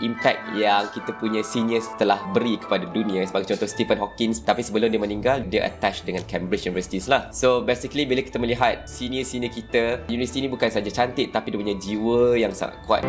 impact yang kita punya seniors telah beri kepada dunia. Sebagai contoh Stephen Hawking, tapi sebelum dia meninggal, dia attached dengan Cambridge University lah. So basically bila kita melihat senior-senior kita, universiti ni bukan saja cantik tapi dia punya jiwa yang sangat kuat.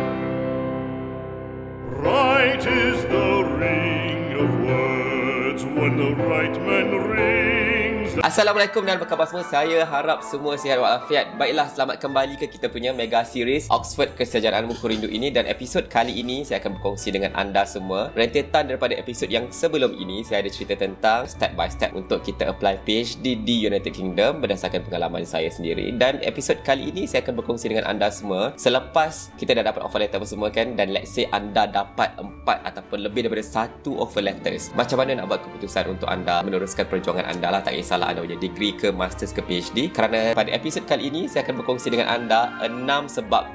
Right is the ring of words when the right man rings. Assalamualaikum dan apa khabar semua? Saya harap semua sihat walafiat. Baiklah, selamat kembali ke kita punya mega series Oxford Kesejahteraan Buku Rindu ini. Dan episod kali ini saya akan berkongsi dengan anda semua rentetan daripada episod yang sebelum ini. Saya ada cerita tentang step by step untuk kita apply PhD di United Kingdom berdasarkan pengalaman saya sendiri. Dan episod kali ini saya akan berkongsi dengan anda semua selepas kita dah dapat offer letter apa semua kan. Dan let's say anda dapat 4 ataupun lebih daripada 1 offer letters, macam mana nak buat keputusan untuk anda meneruskan perjuangan anda lah. Tak kisahlah anda punya degree ke masters ke PhD, kerana pada episod kali ini saya akan berkongsi dengan anda 6 sebab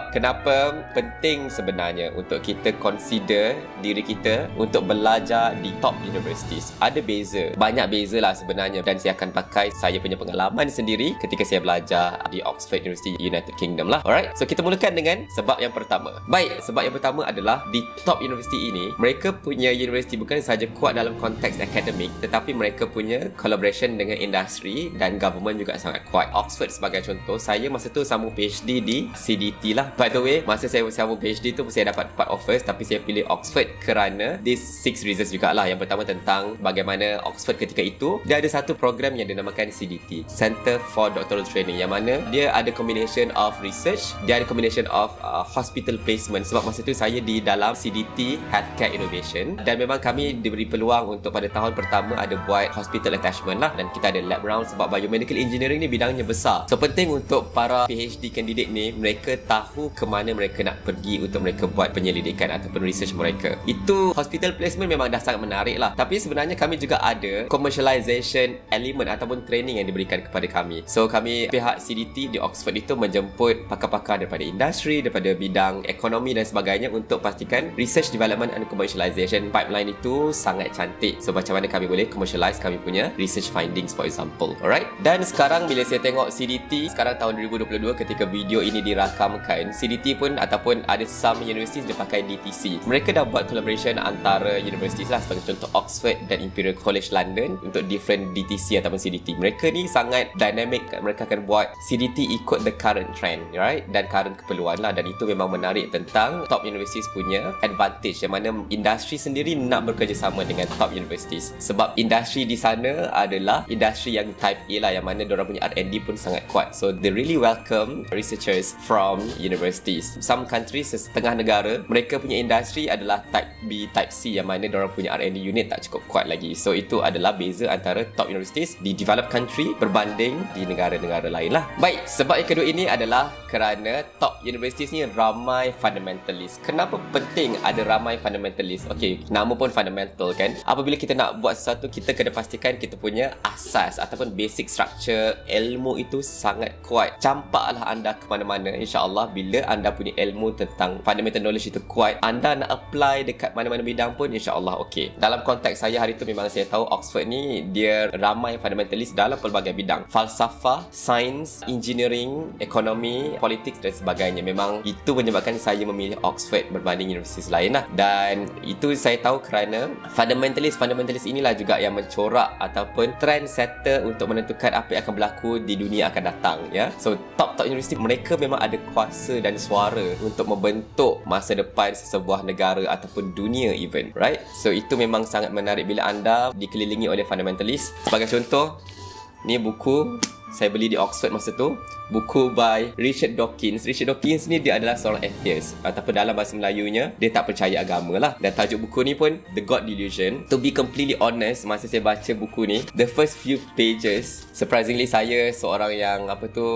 kenapa penting sebenarnya untuk kita consider diri kita untuk belajar di top universities. Ada beza, banyak beza lah sebenarnya, dan saya akan pakai saya punya pengalaman sendiri ketika saya belajar di Oxford University United Kingdom lah. Alright, so kita mulakan dengan sebab yang pertama. Baik, sebab yang pertama adalah di top university ini, mereka punya university bukan sahaja kuat dalam konteks akademik, tetapi mereka punya collaboration dengan industri dan government juga sangat kuat. Oxford sebagai contoh, saya masa tu sambung PhD di CDT lah. By the way, masa saya sambung PhD tu saya dapat 4 offers, tapi saya pilih Oxford kerana these 6 reasons jugalah. Yang pertama tentang bagaimana Oxford ketika itu dia ada satu program yang dinamakan CDT, Center for Doctoral Training, yang mana dia ada combination of research, dia ada combination of hospital placement. Sebab masa tu saya di dalam CDT Healthcare Innovation, dan memang kami diberi peluang untuk pada tahun pertama ada buat hospital attachment lah, dan kita ada lab round sebab biomedical engineering ni bidangnya besar. So penting untuk para PhD candidate ni mereka tahu ke mana mereka nak pergi untuk mereka buat penyelidikan ataupun research mereka. Itu hospital placement memang dah sangat menarik lah. Tapi sebenarnya kami juga ada commercialization element ataupun training yang diberikan kepada kami. So kami pihak CDT di Oxford itu menjemput pakar-pakar daripada industri, daripada bidang ekonomi dan sebagainya untuk pastikan research development and commercialization pipeline itu sangat cantik. So macam mana kami boleh commercialize kami punya research findings for example. Alright. Dan sekarang bila saya tengok CDT sekarang tahun 2022 ketika video ini dirakamkan, CDT pun ataupun ada some universities dia pakai DTC. Mereka dah buat collaboration antara universities lah, sebagai contoh Oxford dan Imperial College London untuk different DTC ataupun CDT. Mereka ni sangat dynamic, mereka akan buat CDT ikut the current trend, right? Dan current keperluan lah, dan itu memang menarik tentang top universities punya advantage, yang mana industri sendiri nak bekerjasama dengan top universities. Sebab industri di sana adalah industri yang type A lah, yang mana diorang punya R&D pun sangat kuat. So they really welcome researchers from universities. Some countries, setengah negara, mereka punya industri adalah type B, type C, yang mana diorang punya R&D unit tak cukup kuat lagi. So itu adalah beza antara top universities di developed country berbanding di negara-negara lain lah. Baik, sebab yang kedua ini adalah kerana top universities ni ramai fundamentalist. Kenapa penting ada ramai fundamentalist? Okay, nama pun fundamental kan. Apabila kita nak buat sesuatu, kita kena pastikan kita punya asas ataupun basic structure ilmu itu sangat kuat. Campaklah anda ke mana-mana, insya-Allah bila anda punya ilmu tentang fundamental knowledge itu kuat, anda nak apply dekat mana-mana bidang pun insya-Allah okey. Dalam konteks saya hari tu memang saya tahu Oxford ni dia ramai fundamentalist dalam pelbagai bidang. Falsafah, sains, engineering, ekonomi, politik dan sebagainya. Memang itu menyebabkan saya memilih Oxford berbanding universiti lain lah. Dan itu saya tahu kerana fundamentalist inilah juga yang mencorak ataupun trendsetter untuk menentukan apa yang akan berlaku di dunia akan datang, ya. So top universiti mereka memang ada kuasa dan suara untuk membentuk masa depan sesebuah negara ataupun dunia even, right? So itu memang sangat menarik bila anda dikelilingi oleh fundamentalist. Sebagai contoh, ni buku saya beli di Oxford masa tu, buku by Richard Dawkins. Richard Dawkins ni dia adalah seorang atheist, ataupun dalam bahasa Melayunya dia tak percaya agama lah. Dan tajuk buku ni pun The God Delusion. To be completely honest, masa saya baca buku ni, the first few pages, surprisingly saya seorang yang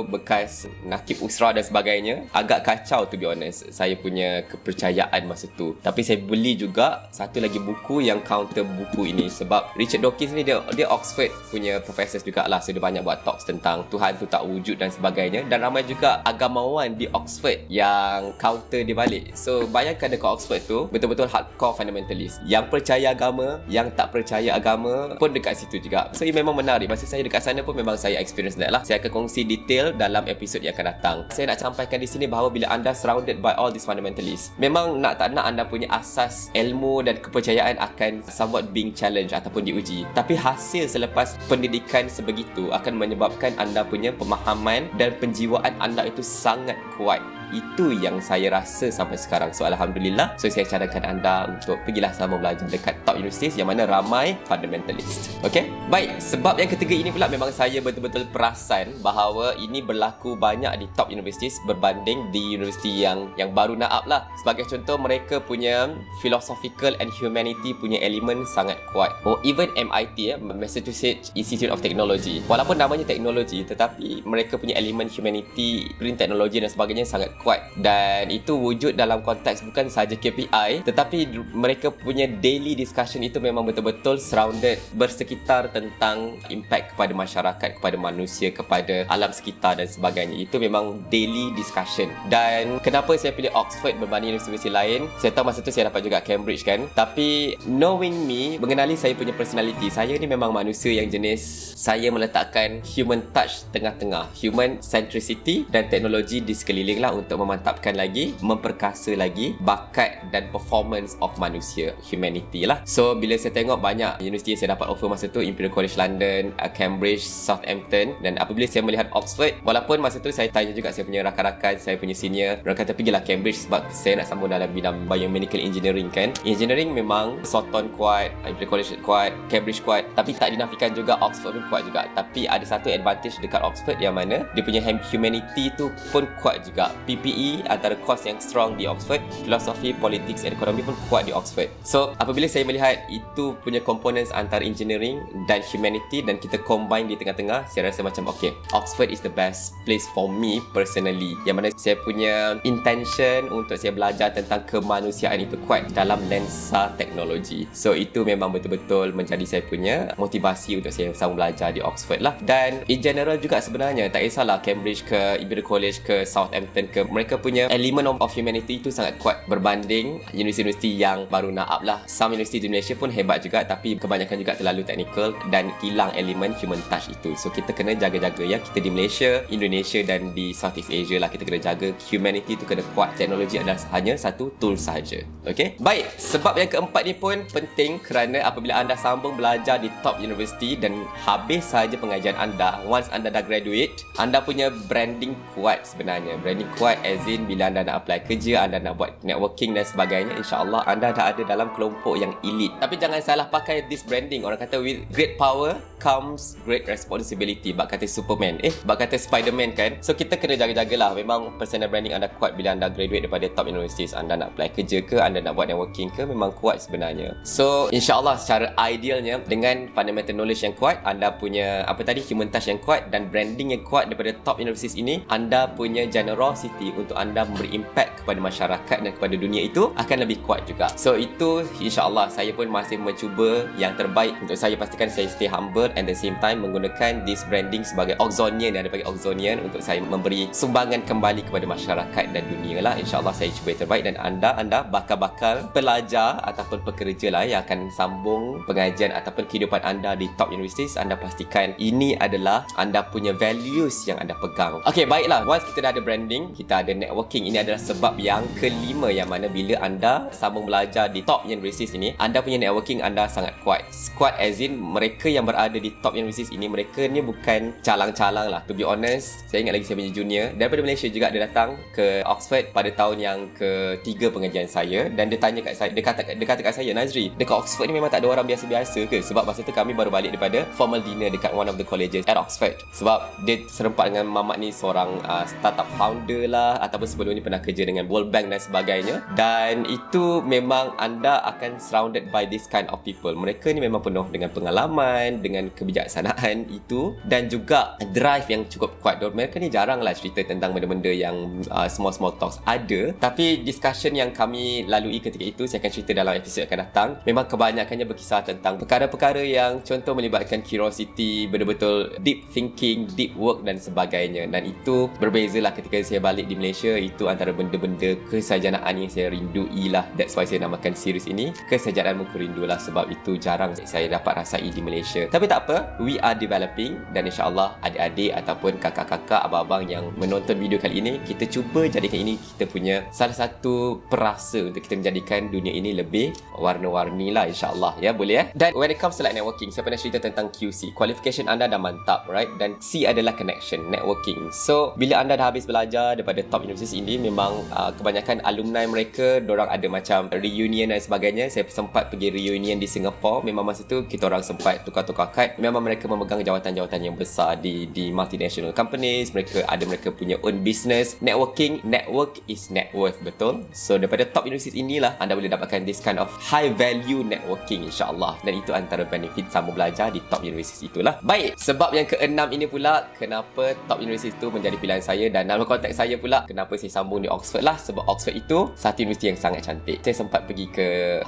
bekas nakib usrah dan sebagainya, agak kacau to be honest saya punya kepercayaan masa tu. Tapi saya beli juga satu lagi buku yang counter buku ini, sebab Richard Dawkins ni dia Oxford punya professor jugalah. So dia banyak buat talks tentang Tuhan tu tak wujud dan sebagainya. sebagainya, dan ramai juga agamawan di Oxford yang counter dia balik. So bayangkan dekat Oxford tu betul-betul hardcore fundamentalist, yang percaya agama, yang tak percaya agama pun dekat situ juga. So ia memang menarik. Masa saya dekat sana pun memang saya experience that lah. Saya akan kongsi detail dalam episod yang akan datang. Saya nak sampaikan di sini bahawa bila anda surrounded by all these fundamentalists, memang nak tak nak anda punya asas ilmu dan kepercayaan akan somewhat being challenged ataupun diuji. Tapi hasil selepas pendidikan sebegitu akan menyebabkan anda punya pemahaman dan penjiwaan anda itu sangat kuat. Itu yang saya rasa sampai sekarang. So Alhamdulillah, so saya cadangkan anda untuk pergilah sama belajar dekat top universities yang mana ramai fundamentalist. Okay? Baik, sebab yang ketiga ini pula memang saya betul-betul perasan bahawa ini berlaku banyak di top universities berbanding di universiti yang baru naap lah. Sebagai contoh, mereka punya philosophical and humanity punya elemen sangat kuat. Oh, even MIT, Massachusetts Institute of Technology, walaupun namanya teknologi, tetapi mereka punya elemen humanity, green technology dan sebagainya sangat kuat, dan itu wujud dalam konteks bukan sahaja KPI, tetapi mereka punya daily discussion itu memang betul-betul surrounded, bersekitar tentang impact kepada masyarakat, kepada manusia, kepada alam sekitar dan sebagainya. Itu memang daily discussion. Dan kenapa saya pilih Oxford berbanding universiti lain, saya tahu masa tu saya dapat juga Cambridge kan, tapi knowing me, mengenali saya punya personality, saya ni memang manusia yang jenis saya meletakkan human touch tengah-tengah, human centricity dan teknologi di sekeliling lah, untuk memantapkan lagi, memperkasa lagi bakat dan performance of manusia, humanity lah. So bila saya tengok banyak universiti yang saya dapat offer masa tu, Imperial College London, Cambridge, Southampton, dan apabila saya melihat Oxford, walaupun masa tu saya tanya juga saya punya rakan-rakan, saya punya senior, mereka kata pergilah Cambridge sebab saya nak sambung dalam bidang biomedical engineering kan. Engineering memang Soton kuat, Imperial College kuat, Cambridge kuat, tapi tak dinafikan juga Oxford pun kuat juga. Tapi ada satu advantage dekat Oxford yang mana dia punya humanity tu pun kuat juga. PPE antara course yang strong di Oxford, Philosophy, Politics and Economy pun kuat di Oxford. So apabila saya melihat itu punya components antara engineering dan humanity dan kita combine di tengah-tengah, saya rasa macam okay, Oxford is the best place for me personally, yang mana saya punya intention untuk saya belajar tentang kemanusiaan itu kuat dalam lensa teknologi. So itu memang betul-betul menjadi saya punya motivasi untuk saya sambung belajar di Oxford lah. Dan in general juga sebenarnya tak kisahlah Cambridge ke Imperial College ke Southampton ke, mereka punya element of humanity itu sangat kuat berbanding universiti-universiti yang baru naap lah. Some universiti di Malaysia pun hebat juga, tapi kebanyakan juga terlalu technical dan hilang elemen human touch itu. So kita kena jaga-jaga ya, kita di Malaysia, Indonesia dan di Southeast Asia lah, kita kena jaga humanity itu kena kuat. Teknologi adalah hanya satu tool sahaja. Okay? Baik, sebab yang keempat ni pun penting kerana apabila anda sambung belajar di top university dan habis sahaja pengajian anda, once anda dah graduate, anda punya branding kuat sebenarnya. Branding kuat as in bila anda nak apply kerja, anda nak buat networking dan sebagainya, insyaAllah anda dah ada dalam kelompok yang elite. Tapi jangan salah pakai this branding. Orang kata with great power comes great responsibility. Bak kata Superman, bak kata Spiderman kan. So kita kena jaga-jagalah. Memang personal branding anda kuat bila anda graduate daripada top universities. Anda nak apply kerja ke, anda nak buat networking ke, memang kuat sebenarnya. So insyaAllah secara idealnya dengan fundamental knowledge yang kuat, anda punya human touch yang kuat dan branding yang kuat daripada top universities ini, anda punya generosity untuk anda memberi impact kepada masyarakat dan kepada dunia itu akan lebih kuat juga. So itu insyaAllah saya pun masih mencuba yang terbaik untuk saya pastikan saya stay humble and at the same time menggunakan this branding sebagai Oxonian, yang ada bagi Oxonian, untuk saya memberi sumbangan kembali kepada masyarakat dan dunia lah. InsyaAllah saya cuba yang terbaik, dan anda bakal pelajar ataupun pekerja lah yang akan sambung pengajian ataupun kehidupan anda di top universities, anda pastikan ini adalah anda punya values yang anda pegang. Okay, baiklah. Once kita dah ada branding, kita ada networking. Ini adalah sebab yang kelima, yang mana bila anda sambung belajar di top universities ini, anda punya networking anda sangat kuat. Kuat as in mereka yang berada di top universities ini, mereka ni bukan calang-calang lah. To be honest, saya ingat lagi saya punya junior daripada Malaysia juga, dia datang ke Oxford pada tahun yang ketiga pengajian saya, dan dia tanya kat saya, dia kata kat saya, Nazri, dekat Oxford ni memang tak ada orang biasa-biasa ke? Sebab masa tu kami baru balik daripada formal dinner dekat one of the colleges at Oxford. Sebab dia serempak dengan mamak ni seorang startup founder lah, lah, ataupun sebelum ni pernah kerja dengan World Bank dan sebagainya. Dan itu memang anda akan surrounded by this kind of people. Mereka ni memang penuh dengan pengalaman, dengan kebijaksanaan itu, dan juga drive yang cukup kuat. Mereka ni jarang lah cerita tentang benda-benda yang small talks. Ada, tapi discussion yang kami lalui ketika itu, saya akan cerita dalam episod yang akan datang, memang kebanyakannya berkisar tentang perkara-perkara yang contoh melibatkan curiosity, betul-betul deep thinking, deep work dan sebagainya. Dan itu berbezalah ketika saya balik di Malaysia. Itu antara benda-benda kesajanaan yang saya rindui lah. That's why saya namakan series ini Kesejahteraan Muka Rindu lah, sebab itu jarang saya dapat rasai di Malaysia. Tapi tak apa, we are developing, dan insyaAllah adik-adik ataupun kakak-kakak, abang-abang yang menonton video kali ini, kita cuba jadikan ini kita punya salah satu perasa untuk kita menjadikan dunia ini lebih warna-warni lah, insyaAllah ya, boleh ya. Dan when it comes to like networking, saya pernah cerita tentang QC, qualification anda dah mantap, right? Dan C adalah connection, networking. So bila anda dah habis belajar daripada top universities ini, memang kebanyakan alumni mereka, dorang ada macam reunion dan sebagainya. Saya sempat pergi reunion di Singapore. Memang masa tu kita orang sempat tukar-tukar kad. Memang mereka memegang jawatan-jawatan yang besar di multinational companies. Mereka punya own business. Network is net worth, betul? So daripada top universities inilah anda boleh dapatkan this kind of high value networking, insyaAllah. Dan itu antara benefit sambung belajar di top universities itulah. Baik, sebab yang keenam ini pula kenapa top universities itu menjadi pilihan saya, dan dalam konteks saya pula kenapa saya sambung di Oxford lah, sebab Oxford itu satu universiti yang sangat cantik. Saya sempat pergi ke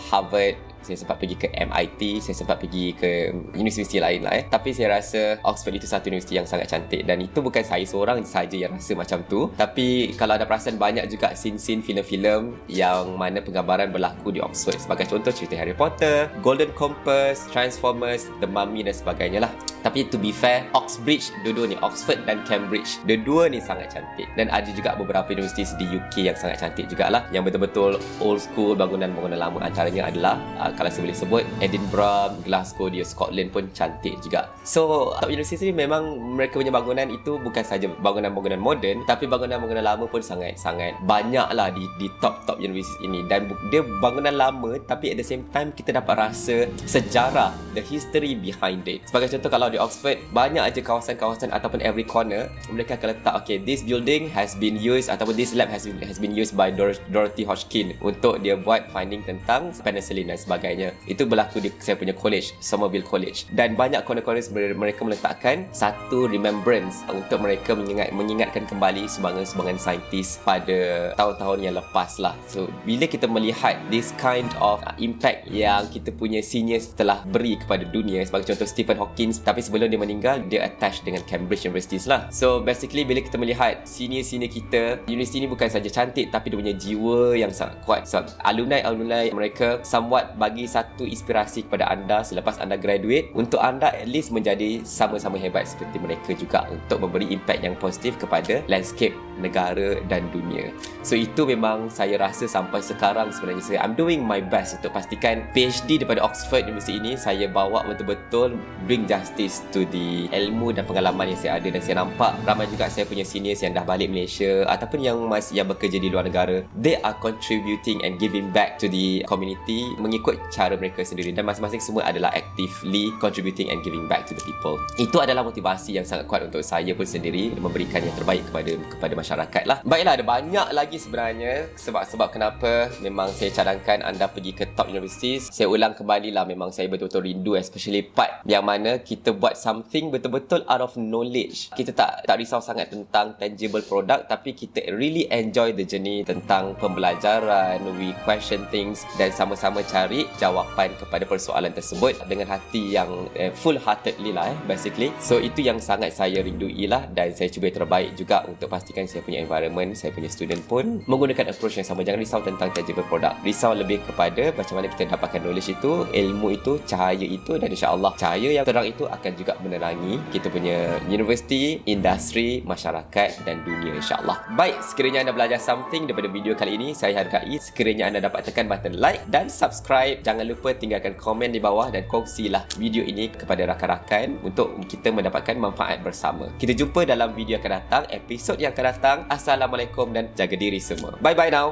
Harvard, saya sempat pergi ke MIT, saya sempat pergi ke universiti lain lah tapi saya rasa Oxford itu satu universiti yang sangat cantik. Dan itu bukan saya seorang saja yang rasa macam tu, tapi kalau ada perasan, banyak juga scene-scene filem-filem yang mana penggambaran berlaku di Oxford. Sebagai contoh, cerita Harry Potter, Golden Compass, Transformers, The Mummy dan sebagainya lah. Tapi to be fair, Oxbridge, dua-dua ni, Oxford dan Cambridge, dua-dua ni sangat cantik. Dan ada juga beberapa universiti di UK yang sangat cantik jugalah, yang betul-betul old school, bangunan-bangunan lama. Antaranya adalah kalau saya boleh sebut, Edinburgh, Glasgow di Scotland pun cantik juga. So top universiti ni memang mereka punya bangunan itu bukan saja bangunan-bangunan moden, tapi bangunan-bangunan lama pun sangat-sangat banyak lah di top universiti ini. Dan dia bangunan lama, tapi at the same time kita dapat rasa sejarah, the history behind it. Sebagai contoh, kalau di Oxford, banyak aja kawasan-kawasan ataupun every corner mereka akan letak, okay, this building has been used, ataupun this lab has been used by Dorothy Hodgkin untuk dia buat finding tentang penicillin dan sebagainya. Itu berlaku di saya punya college, Somerville College. Dan banyak corner-corner mereka meletakkan satu remembrance untuk mereka mengingatkan kembali sumbangan-sumbangan saintis pada tahun-tahun yang lepas lah. So bila kita melihat this kind of impact yang kita punya seniors telah beri kepada dunia, sebagai contoh Stephen Hawking, tapi sebelum dia meninggal, dia attached dengan Cambridge University lah. So basically bila kita melihat senior-senior kita, universiti ni bukan saja cantik, tapi dia punya jiwa yang sangat kuat. So alumni mereka somewhat bagi satu inspirasi kepada anda selepas anda graduate, untuk anda at least menjadi sama-sama hebat seperti mereka juga, untuk memberi impact yang positif kepada landscape negara dan dunia. So itu memang saya rasa sampai sekarang sebenarnya I'm doing my best untuk pastikan PhD daripada Oxford University ini saya bawa betul-betul bring justice to the ilmu dan pengalaman yang saya ada. Dan saya nampak ramai juga saya punya seniors yang dah balik Malaysia ataupun yang masih bekerja di luar negara, they are contributing and giving back to the community mengikut cara mereka sendiri, dan masing-masing semua adalah actively contributing and giving back to the people. Itu adalah motivasi yang sangat kuat untuk saya pun sendiri memberikan yang terbaik kepada masyarakat lah. Baiklah, ada banyak lagi sebenarnya sebab kenapa memang saya cadangkan anda pergi ke top universities. Saya ulang kembali lah, memang saya betul-betul rindu, especially part yang mana kita buat something betul-betul out of knowledge. Kita tak risau sangat tentang tangible product, tapi kita really enjoy the journey tentang pembelajaran. We question things dan sama-sama cari jawapan kepada persoalan tersebut dengan hati yang full heartedly lah basically. So itu yang sangat saya rindui lah, dan saya cuba yang terbaik juga untuk pastikan saya punya environment, saya punya student pun menggunakan approach yang sama. Jangan risau tentang tangible product, risau lebih kepada macam mana kita dapatkan knowledge itu, ilmu itu, cahaya itu, dan insyaAllah cahaya yang terang itu akan juga menerangi kita punya universiti, industri, masyarakat dan dunia, insyaAllah. Baik, sekiranya anda belajar something daripada video kali ini, saya hargai sekiranya anda dapat tekan button like dan subscribe. Jangan lupa tinggalkan komen di bawah dan kongsilah video ini kepada rakan-rakan untuk kita mendapatkan manfaat bersama. Kita jumpa dalam video yang akan datang, episod yang akan datang. Assalamualaikum dan jaga diri semua. Bye-bye now.